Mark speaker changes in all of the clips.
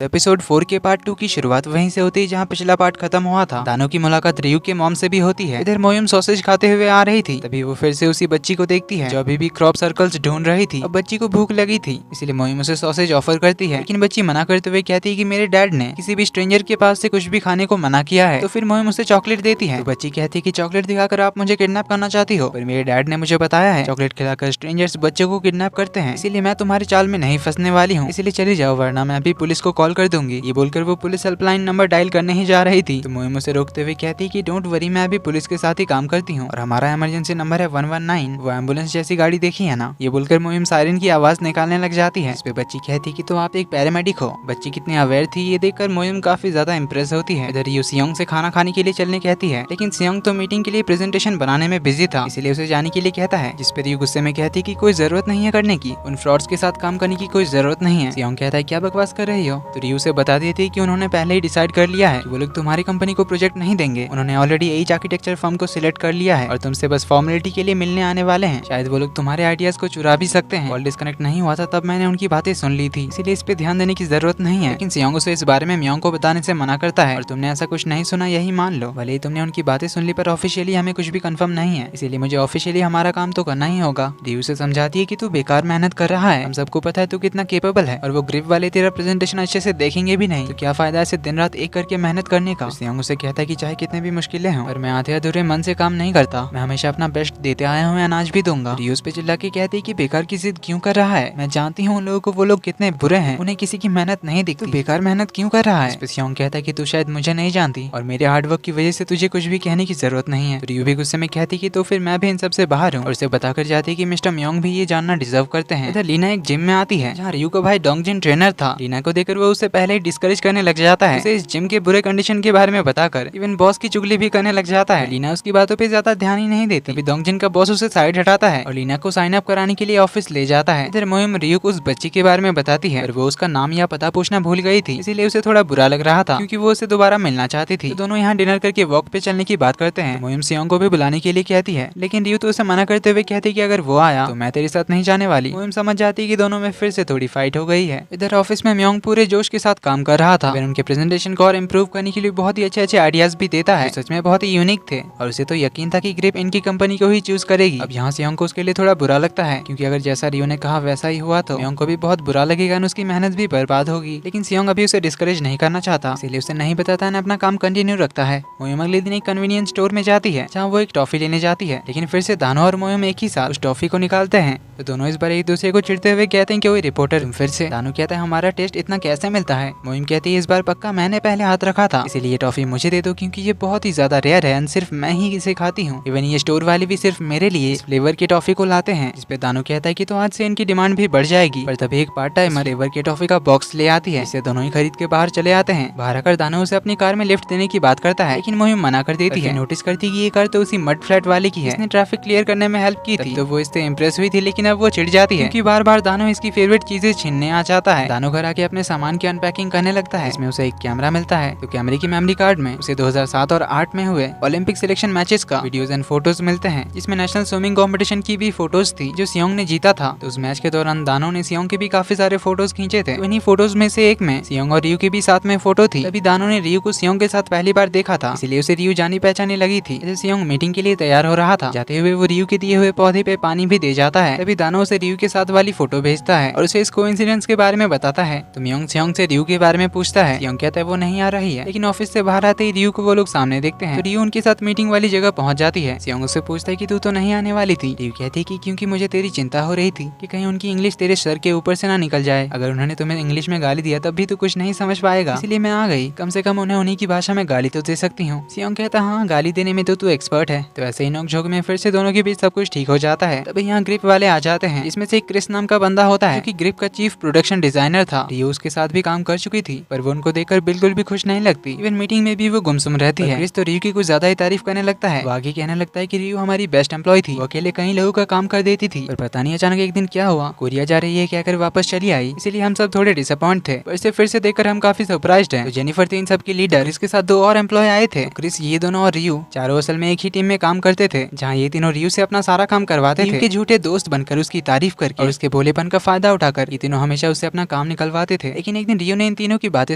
Speaker 1: Episode 4 के part 2 की शुरुआत वहीं से होती है जहां पिछला पार्ट खत्म हुआ था। दानो की मुलाकात रियू के मॉम से भी होती है। इधर मोयुम सॉसेज खाते हुए आ रही थी, तभी वो फिर से उसी बच्ची को देखती है जो अभी भी क्रॉप सर्कल्स ढूंढ रही थी। अब बच्ची को भूख लगी थी, इसलिए मोयुम उसे सॉसेज ऑफर करती है, लेकिन बच्ची मना करते हुए कहती है कि मेरे डैड ने किसी भी स्ट्रेंजर के पास से कुछ भी खाने को मना किया है। तो फिर मोयुम उसे चॉकलेट देती है। तो बच्ची कहती है कि चॉकलेट दिखाकर आप मुझे किडनैप करना चाहती हो, पर मेरे डैड ने मुझे बताया है चॉकलेट खिलाकर स्ट्रेंजर्स बच्चों को किडनैप करते हैं, इसीलिए मैं तुम्हारी चाल में नहीं फंसने वाली हूँ, इसलिए चली जाओ वरना मैं अभी पुलिस को कॉल कर दूंगी। ये बोलकर वो पुलिस हेल्पलाइन नंबर डायल करने ही जा रही थी, तो मोयुम उसे रोकते हुए कहती कि डोंट वरी, मैं अभी पुलिस के साथ ही काम करती हूँ और हमारा इमरजेंसी नंबर है 119, वो एम्बुलेंस जैसी गाड़ी देखी है ना। ये बोलकर मोयुम सायरन की आवाज निकालने लग जाती है, इस पे बच्ची कहती कि तो आप एक पैरामेडिक हो। बच्ची कितनी अवेयर थी ये देखकर मोयुम काफी ज्यादा इम्प्रेस होती है। इधर यू सियोंग से खाना खाने के लिए चलने कहती है, लेकिन सियोंग तो मीटिंग के लिए प्रेजेंटेशन बनाने में बिजी था, इसलिए उसे जाने के लिए कहता है, जिस पर यू गुस्से में कहती कि कोई जरूरत नहीं है करने की, उन फ्रॉड्स के साथ काम करने की कोई जरूरत नहीं है। सियोंग कहता है क्या बकवास कर रही हो, तो रियू से बता देती कि उन्होंने पहले ही डिसाइड कर लिया है कि वो लोग तुम्हारी कंपनी को प्रोजेक्ट नहीं देंगे, उन्होंने ऑलरेडी एच आर्किटेक्चर फर्म को सिलेक्ट कर लिया है और तुमसे बस फॉर्मेलिटी के लिए मिलने आने वाले हैं। शायद वो लोग तुम्हारे आइडियाज को चुरा भी सकते हैं। कॉल डिस्कनेक्ट नहीं हुआ था तब मैंने उनकी बातें सुन ली थी, इसीलिए इस पे ध्यान देने की जरूरत नहीं है। लेकिन सियोंग उसे इस बारे में म्योंग को बताने से मना करता है और तुमने ऐसा कुछ नहीं सुना यही मान लो। भले ही तुमने उनकी बातें सुन ली पर ऑफिशियली हमें कुछ भी कंफर्म नहीं है, इसीलिए मुझे ऑफिशियली हमारा काम तो करना ही होगा। रियू से समझाती है कि तू बेकार मेहनत कर रहा है, हम सबको पता है तू कितना केपेबल है और वो ग्रिप वाले तेरा प्रेजेंटेशन अच्छे से देखेंगे भी नहीं, तो क्या फायदा ऐसे दिन रात एक करके मेहनत करने का। सियोंग उसे कहता है कि चाहे कितने भी मुश्किलें हों और मैं आधे अधूरे मन से काम नहीं करता, मैं हमेशा अपना बेस्ट देते आया हूँ, अनाज भी दूंगा। रियू उस पे चिल्ला के कहती है कि बेकार की जिद क्यों कर रहा है, मैं जानती हूँ उन लोगों को वो लोग कितने बुरे हैं, उन्हें किसी की मेहनत नहीं दिखती, बेकार मेहनत क्यों कर रहा है। इस पे सियोंग कहता है कि तू शायद मुझे नहीं जानती और मेरे हार्डवर्क की वजह से तुझे कुछ भी कहने की जरूरत नहीं है। रियू भी गुस्से में कहती कि तो फिर मैं भी इन सबसे बाहर हूँ और उसे बताकर जाती कि मिस्टर म्योंग भी ये जानना डिजर्व करते हैं। इधर लीना एक जिम में आती है जहाँ रियू का भाई डोंगजिन ट्रेनर था। लीना को देखकर वो उससे पहले ही डिस्करेज करने लग जाता है, उसे इस जिम के बुरे कंडीशन के बारे में बताकर इवन बॉस की चुगली भी करने लग जाता है। लीना उसकी बातों पे ज्यादा ध्यान ही नहीं देती। डोंगजिन का बॉस उसे साइड हटाता है और लीना को साइन अप कराने के लिए ऑफिस ले जाता है। इधर मोयुम रियू को उस बच्ची के बारे में बताती है और वो उसका नाम या पता पूछना भूल गई थी, इसीलिए उसे थोड़ा बुरा लग रहा था क्योंकि वो उसे दोबारा मिलना चाहती थी। तो दोनों यहाँ डिनर करके वॉक पे चलने की बात करते हैं। मोयुम सियोंग को भी बुलाने के लिए कहती है, लेकिन रियू तो उसे मना करते हुए कहती कि अगर वो आया तो मैं तेरे साथ नहीं जाने वाली। मोयुम समझ जाती है कि दोनों में फिर से थोड़ी फाइट हो गई है। इधर ऑफिस में म्योंग पूरे जोश के साथ काम कर रहा था, उनके प्रेजेंटेशन को और इम्प्रूव करने के लिए बहुत ही अच्छे आइडियाज भी देता है, सच में बहुत ही यूनिक थे और उसे तो यकीन था कि ग्रिप इनकी कंपनी को ही चूज करेगी। अब यहाँ सियोंग को उसके लिए थोड़ा बुरा लगता है क्योंकि अगर जैसा रियो ने कहा वैसा ही हुआ तो म्योंग को भी बहुत बुरा लगेगा और उसकी मेहनत भी बर्बाद होगी। लेकिन सियोंग अभी उसे डिस्करेज नहीं करना चाहता, इसलिए उसे नहीं बताता है, अपना काम कंटिन्यू रखता है। मोयुम अगले दिन एक कन्वीनियंस स्टोर में जाती है जहाँ वो एक टॉफी लेने जाती है, लेकिन फिर से दानो और मोयुम एक ही साथ उस टॉफी को निकालते हैं। तो दोनों इस बार एक दूसरे को चिढ़ते हुए कहते हैं कि वो रिपोर्टर तुम फिर से। दानो कहता है हमारा टेस्ट इतना कैसे मिलता है। मोयुम कहती है इस बार पक्का मैंने पहले हाथ रखा था, इसीलिए ये टॉफी मुझे दे दो क्योंकि ये बहुत ही ज्यादा रेयर है, सिर्फ मैं ही इसे खाती हूँ। इवन ये स्टोर वाले भी सिर्फ मेरे लिए इस फ्लेवर की टॉफी को लाते हैं। इस पे दानो कहता है कि तो आज से इनकी डिमांड भी बढ़ जाएगी, पर तभी एक पार्ट टाइमर फ्लेवर की टॉफी का बॉक्स ले आती है, इसे दोनों ही खरीद के बाहर चले आते हैं। बाहर आकर दानो उसे अपनी कार में लिफ्ट देने की बात करता है, लेकिन मोयुम मना कर देती है। नोटिस करती कि ये कार तो उसी मड फ्लैट वाले की है, इसने ट्रैफिक क्लियर करने में हेल्प की थी, तो वो इससे इम्प्रेस हुई थी, लेकिन अब वो चिढ़ जाती है क्योंकि बार बार दानो इसकी फेवरेट चीजें छीनने आ जाता है। दानो घर आके अपने सामान की अनपैकिंग करने लगता है, इसमें उसे एक कैमरा मिलता है, तो कैमरे की मेमोरी कार्ड में उसे 2007 और 8 में हुए ओलंपिक सिलेक्शन मैचेस का वीडियोस एंड फोटोज मिलते हैं, जिसमें नेशनल स्विमिंग कंपटीशन की भी फोटोज थी जो सियोंग ने जीता था। तो उस मैच के दौरान दानो ने सियोंग के भी काफी सारे फोटोज खींचे थे, तो इन्हीं फोटोज में से एक में सियोंग और रियू की भी साथ में फोटो थी। तभी दानो ने रियू को सियोंग के साथ पहली बार देखा था, इसलिए उसे रियू जानी पहचाने लगी थी। जैसे सियोंग मीटिंग के लिए तैयार हो रहा था, जाते हुए वो रियू के दिए हुए पौधे पे पानी भी दे जाता है। तभी दानो उसे रियू के साथ वाली फोटो भेजता है और उसे इस कोइंसिडेंस के बारे में बताता है। तो म्योंग सियोंग से रियू के बारे में पूछता है, सियोंग कहता है वो नहीं आ रही है, लेकिन ऑफिस से बाहर आते ही रियू को वो लोग सामने देखते हैं, तो रियू उनके साथ मीटिंग वाली जगह पहुंच जाती है। सियोंग उससे पूछता है कि तू तो नहीं आने वाली थी। रियू कहती है कि क्योंकि मुझे तेरी चिंता हो रही थी कि कहीं उनकी इंग्लिश तेरे सर के ऊपर से ना निकल जाए, अगर उन्होंने तुम्हें इंग्लिश में गाली दिया तब भी तू कुछ नहीं समझ पाएगा, इसलिए मैं आ गई, कम से कम उन्हें उन्हीं की भाषा में गाली तो दे सकती हूँ। सियोंग कहता है हाँ गाली देने में तो तू एक्सपर्ट है। तो ऐसे ही नोक-झोंक में फिर से दोनों के बीच सब कुछ ठीक हो जाता है। तभी यहाँ ग्रिप वाले आ जाते हैं, इसमें से एक क्रिस नाम का बंदा होता है जो कि ग्रिप का चीफ प्रोडक्शन डिजाइनर था। रियू उसके साथ भी काम कर चुकी थी, पर वो उनको देखकर बिल्कुल भी खुश नहीं लगती, इवन मीटिंग में भी वो गुमसुम रहती है। क्रिस तो रियू की कुछ ज्यादा ही तारीफ करने लगता है, वो आगे कहने लगता है कि रियू हमारी बेस्ट एम्प्लॉय थी, वो अकेले कई लोगों का काम कर देती थी, पर पता नहीं अचानक एक दिन क्या हुआ, कोरिया जा रही है कहकर वापस चली आई, इसीलिए हम सब थोड़े डिसअपॉइंट थे, पर इसे फिर से देखकर हम काफी सरप्राइज्ड हैं। तो जेनिफर थी इन सब की लीडर, इसके साथ 2 और एम्प्लॉय आए थे। क्रिस, ये दोनों और रियू चारों असल में एक ही टीम में काम करते थे, जहाँ ये तीनों रियू से अपना सारा काम करवाते थे। के झूठे दोस्त बनकर उसकी तारीफ करके और उसके भोलेपन का फायदा उठाकर ये तीनों हमेशा उससे अपना काम निकलवाते थे। लेकिन एक एक दिन रियो ने इन तीनों की बातें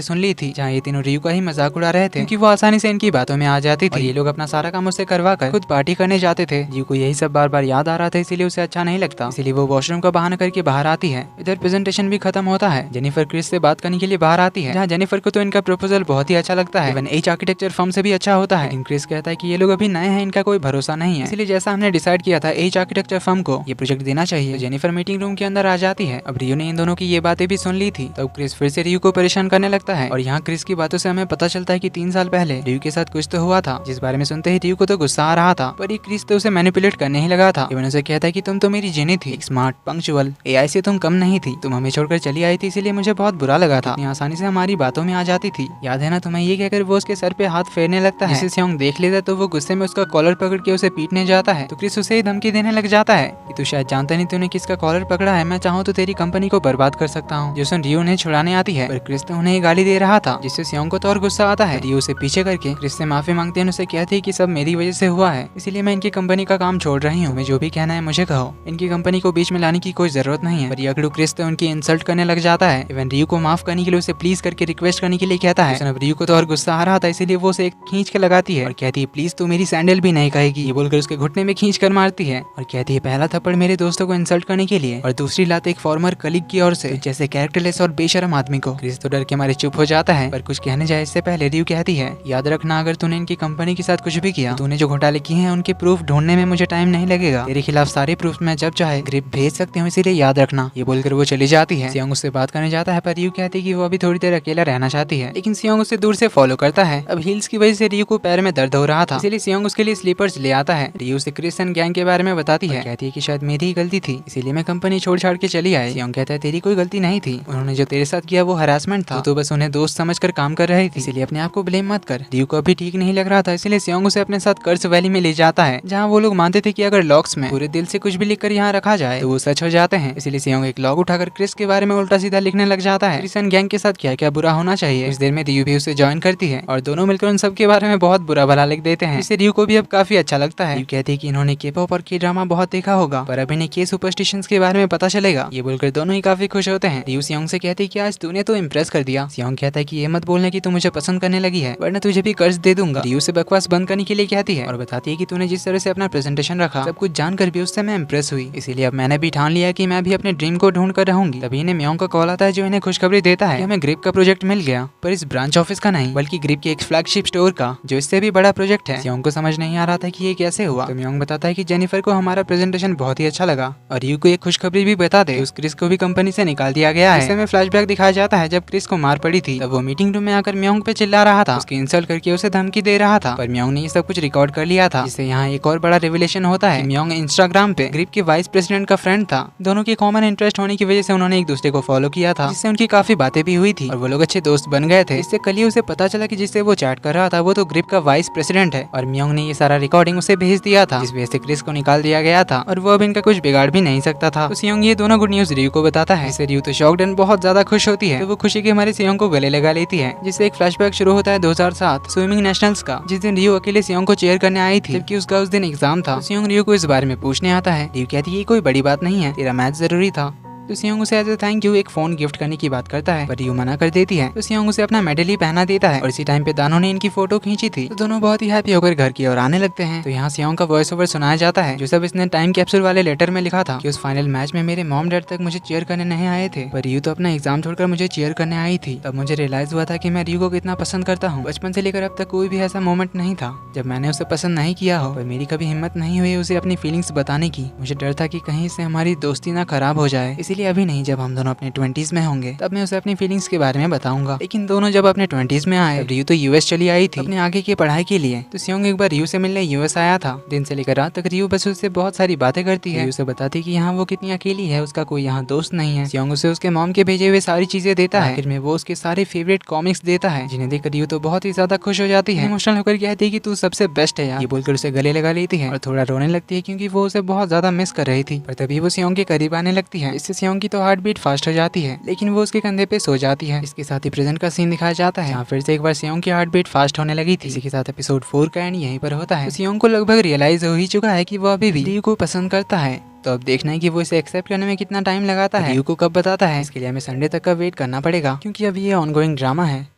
Speaker 1: सुन ली थी, जहाँ ये तीनों रियो का ही मजाक उड़ा रहे थे क्योंकि वो आसानी से इनकी बातों में आ जाती थी। ये लोग अपना सारा काम उससे करवा कर खुद पार्टी करने जाते थे। रियो को यही सब बार बार याद आ रहा था, इसीलिए उसे अच्छा नहीं लगता, इसीलिए वो वॉशरूम का बहाना करके बाहर आती है। इधर प्रेजेंटेशन भी खत्म होता है। जेनिफर क्रिस से बात करने के लिए बाहर आती है, जहाँ जेनिफर को तो इनका प्रपोजल बहुत ही अच्छा लगता है, इवन एच आर्किटेक्चर फर्म से भी अच्छा होता है। लेकिन क्रिस कहता है कि ये लोग अभी नए हैं, इनका कोई भरोसा नहीं है, इसलिए जैसा हमने डिसाइड किया था एच आर्किटेक्चर फर्म को ये प्रोजेक्ट देना चाहिए। तो जेनिफर मीटिंग रूम के अंदर आ जाती है। अब रियो ने इन दोनों की ये बातें भी सुन ली थी, तब क्रिस फिर से रियो को परेशान करने लगता है। और यहाँ क्रिस की बातों से हमें पता चलता है कि 3 साल पहले रियो के साथ कुछ तो हुआ था, जिस बारे में सुनते ही रियो को तो गुस्सा आ रहा था, पर ये क्रिस तो उसे मैनिपुलेट करने ही लगा था। इवन उसे कहता है कि तुम तो मेरी जेनी थी, स्मार्ट, पंक्चुअल, एआई से तुम कम नहीं थी, तुम हमें छोड़कर चली आई थी, इसलिए मुझे बहुत बुरा लगा था, इतनी आसानी से हमारी बातों में आ जाती थी, याद है ना तुम्हें? ये कहकर वो उसके सर पे हाथ फेरने लगता है। जिसे सियोंग देख लेता है तो वो गुस्से में उसका कॉलर पकड़ के उसे पीटने जाता है। तो क्रिस उसे ही धमकी देने लग जाता है कि तू शायद जानता नहीं तूने किसका कॉलर पकड़ा है, मैं चाहूँ तो तेरी कंपनी को बर्बाद कर सकता हूँ। जो सुन रियो उन्हें छुड़ाने आती है, पर क्रिस तो उन्हें गाली दे रहा था, जिससे सियोंग को तो और गुस्सा आता है। रियो उसे पीछे करके क्रिस से माफी मांगते हैं, उसे कहती है कि सब मेरी वजह से हुआ है, इसीलिए मैं इनकी कंपनी का काम छोड़ रही हूँ, मैं जो भी कहना है मुझे कहो, इनकी कंपनी को बीच में लाने की कोई जरूरत नहीं है। पर यकड़ू क्रिस तो उनकी इंसल्ट करने लग जाता है। इवन रियो को माफ करने के लिए उसे प्लीज करके रिक्वेस्ट करने के लिए कहता है। अब रियो को तो और गुस्सा आ रहा था, इसीलिए वो उसे खींच के लगाती है और कहती है प्लीज तू मेरी सैंडल भी नहीं कहेगी। ये बोलकर उसके घुटने में खींच कर मारती है और कहती है पहला थप्पड़ मेरे दोस्तों को इंसल्ट करने के लिए और दूसरी लात एक फॉर्मर कलीग की ओर से, जैसे कैरेक्टरलेस और बेशरम आदमी को। क्रिस तो डर के मारे चुप हो जाता है, पर कुछ कहने जाए इससे पहले रियो कहती है याद रखना अगर तूने इनकी कंपनी के साथ कुछ भी किया, तूने जो घोटाले किए हैं उनके प्रूफ ढूंढने में मुझे टाइम नहीं लगेगा, तेरे खिलाफ सारे प्रूफ मैं जब चाहे ग्रिप भेज सकती हूँ, इसीलिए याद रखना। ये बोलकर वो चली जाती है। सियोंग उससे बात करने जाता है, पर रियो कहती है कि वो अभी थोड़ी देर अकेला रहना चाहती है, लेकिन सियोंग उसे दूर से फॉलो करता है। अब हील्स की वजह से रियो को पैर में दर्द हो रहा था, इसलिए सियोंग उसके लिए स्लीपर्स ले आता है। रियो उसे क्रिस एंड गैंग के बारे में बताती है, कहती है कि शायद मेरी ही गलती थी, इसीलिए मैं कंपनी छोड़ छाड़ के चली आई। सियोंग कहता है तेरी कोई गलती नहीं थी, उन्होंने जो तेरे साथ किया वो हरासमेंट था, तो बस उन्हें दोस्त समझकर काम कर रही थी, इसीलिए अपने आप को ब्लेम मत कर। रियो को अभी ठीक नहीं लग रहा था, इसलिए सियोंग उसे अपने साथ कर्स वैली में ले जाता है, जहाँ वो लोग मानते थे कि अगर लॉक्स में पूरे दिल से कुछ भी लिखकर यहाँ रखा जाए तो वो सच हो जाते हैं। इसलिए सियोंग एक लॉग उठाकर क्रिस के बारे में उल्टा सीधा लिखने लग जाता है, क्रिस एंड गैंग के साथ क्या क्या बुरा होना चाहिए। इस देर में रियो भी उसे ज्वाइन करती है और दोनों मिलकर उन सब के बारे में बहुत बुरा भला लिख देते हैं, इससे रियो को भी अब काफी अच्छा लगता है। रियो कहती है कि इन्होंने के-पॉप और के-ड्रामा बहुत देखा होगा, पर अब इन्हें के सुपरस्टिशंस के बारे में पता चलेगा। ये बोलकर दोनों ही काफी खुश होते हैं। रियो सियोंग से कहती है कि आज तूने तो इम्प्रेस कर दिया। सियोंग कहता है कि ये मत बोलने की तू मुझे पसंद करने लगी है, वरना तुझे भी कर्ज दे दूंगा। रियो से बकवास बंद करने के लिए कहती है और बताती है कि तूने जिस तरह से अपना प्रेजेंटेशन रखा, सब कुछ जानकर भी उससे मैं इम्प्रेस हुई, इसीलिए अब मैंने भी ठान लिया कि मैं भी अपने ड्रीम को ढूंढ कर रहूंगी। तभी इन्हें म्योंग का कॉल आता है, जो इन्हें खुशखबरी देता है कि हमें ग्रिप का प्रोजेक्ट मिल गया, पर इस ब्रांच ऑफिस का नहीं, बल्कि ग्रिप के एक फ्लैगशिप स्टोर का, जो इससे भी बड़ा प्रोजेक्ट है। सियोंग को समझ नहीं आ रहा था कि ये कैसे हुआ, तो म्योंग बताता है कि जेनिफर को हमारा प्रेजेंटेशन बहुत ही अच्छा लगा और रियो को एक खुशखबरी भी बता दे, उस क्रिस को भी कंपनी से निकाल दिया गया है। इसमें फ्लैशबैक दिखाया जाता है जब क्रिस को मार पड़ी थी, तब वो मीटिंग रूम में आकर म्योंग पे चिल्ला रहा था, उसकी इंसल्ट करके उसे धमकी दे रहा था, पर म्योंग ने ये सब कुछ रिकॉर्ड कर लिया था। जिससे यहाँ एक और बड़ा रिविलेशन होता है। म्योंग इंस्टाग्राम पे ग्रिप के वाइस प्रेसिडेंट का फ्रेंड था, दोनों की कॉमन इंटरेस्ट होने की वजह से उन्होंने एक दूसरे को फॉलो किया था, जिससे उनकी काफी बातें भी हुई थी और वो लोग अच्छे दोस्त बन गए थे। इससे कल ही उसे पता चला कि जिससे वो चैट कर रहा था वो तो ग्रिप का वाइस प्रेसिडेंट है और म्योंग ने ये सारा रिकॉर्डिंग उसे भेज दिया था, जिस वजह से क्रिस को निकाल दिया गया था और वो अब इनका कुछ बिगाड़ भी नहीं सकता था। तो सियोंग ये दोनों गुड न्यूज रियो को बताता है, जिससे रियो तो शॉक्ड एंड बहुत ज्यादा खुश होती है। तो वो खुशी के हमारे सियोंग को गले लगा लेती है, जिससे एक फ्लैशबैक शुरू होता है 2007 स्विमिंग नेशनल्स का, जिस दिन रियो अकेले सियोंग को चेयर करने आई थी, जबकि उसका उस दिन एग्जाम था। तो सियोंग रियो को इस बारे में पूछने आता है। रियो कहती है ये कोई बड़ी बात नहीं है, तेरा मैच जरूरी था। तो सियोंग उसे एज ए थैंक यू एक फोन गिफ्ट करने की बात करता है, पर रियो मना कर देती है। तो सियोंग उसे अपना मेडल ही पहना देता है और इसी टाइम पे दानों ने इनकी फोटो खींची थी, तो दोनों बहुत ही हैप्पी होकर घर की ओर आने लगते हैं। तो यहाँ सियोंग का वॉइस ओवर सुनाया जाता है, जो सब इसने टाइम कैप्सूल वाले लेटर में लिखा था कि उस फाइनल मैच में मेरे मॉम डैड तक मुझे चीयर करने नहीं आए थे, पर रियो तो अपना एग्जाम छोड़कर मुझे चीयर करने आई थी। तब मुझे रियलाइज हुआ था कि मैं रियो को कितना पसंद करता हूँ। बचपन से लेकर अब तक कोई भी ऐसा मोमेंट नहीं था जब मैंने उसे पसंद नहीं किया हो, पर मेरी कभी हिम्मत नहीं हुई उसे अपनी फीलिंग्स बताने की। मुझे डर था कि कहीं से हमारी दोस्ती ना खराब हो जाए, इसीलिए अभी नहीं, जब हम दोनों अपने 20s में होंगे तब मैं उसे अपनी फीलिंग्स के बारे में बताऊंगा। लेकिन दोनों जब अपने 20s में आए, रियो तो यूएस चली आई थी अपने आगे की पढ़ाई के लिए। तो सियोंग एक बार रियो से मिलने यूएस आया था। दिन से लेकर रात तक रियो बस उससे बहुत सारी बातें करती है, उसे बताती कि यहाँ वो कितनी अकेली है, उसका कोई यहाँ दोस्त नहीं है। सियोंग उसे उसके मॉम के भेजे हुए सारी चीजें देता है, फिर में वो उसके सारे फेवरेट कॉमिक्स देता है, जिन्हें देखकर रियो तो बहुत ही ज्यादा खुश हो जाती है, इमोशनल होकर कहती है कि तू सबसे बेस्ट है यार। ये बोलकर उसे गले लगा लेती है और थोड़ा रोने लगती है, क्योंकि वो उसे बहुत ज्यादा मिस कर रही थी। पर तभी वो सियोंग के करीब आने लगती है, इससे सियोंग की तो हार्ट बीट फास्ट हो जाती है, लेकिन वो उसके कंधे पे सो जाती है। इसके साथ ही प्रेजेंट का सीन दिखाया जाता है, जहाँ फिर से एक बार सियोंग की हार्ट बीट फास्ट होने लगी थी। इसी के साथ एपिसोड 4 का एंड यहीं पर होता है। सियोंग को लगभग रियलाइज हो ही चुका है कि वो अभी भी रियो को पसंद करता है, तो अब देखना है कि वो इसे एक्सेप्ट करने में कितना टाइम लगाता है, रियू को कब बताता है। इसके लिए हमें संडे तक का वेट करना पड़ेगा, क्योंकि अभी ये ऑनगोइंग ड्रामा है।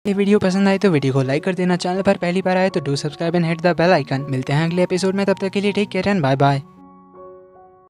Speaker 1: ये वीडियो पसंद आए तो वीडियो को लाइक कर देना, चैनल पर पहली बार आए तो do subscribe and hit the bell icon. मिलते हैं अगले एपिसोड में, तब तक के लिए take care and bye bye.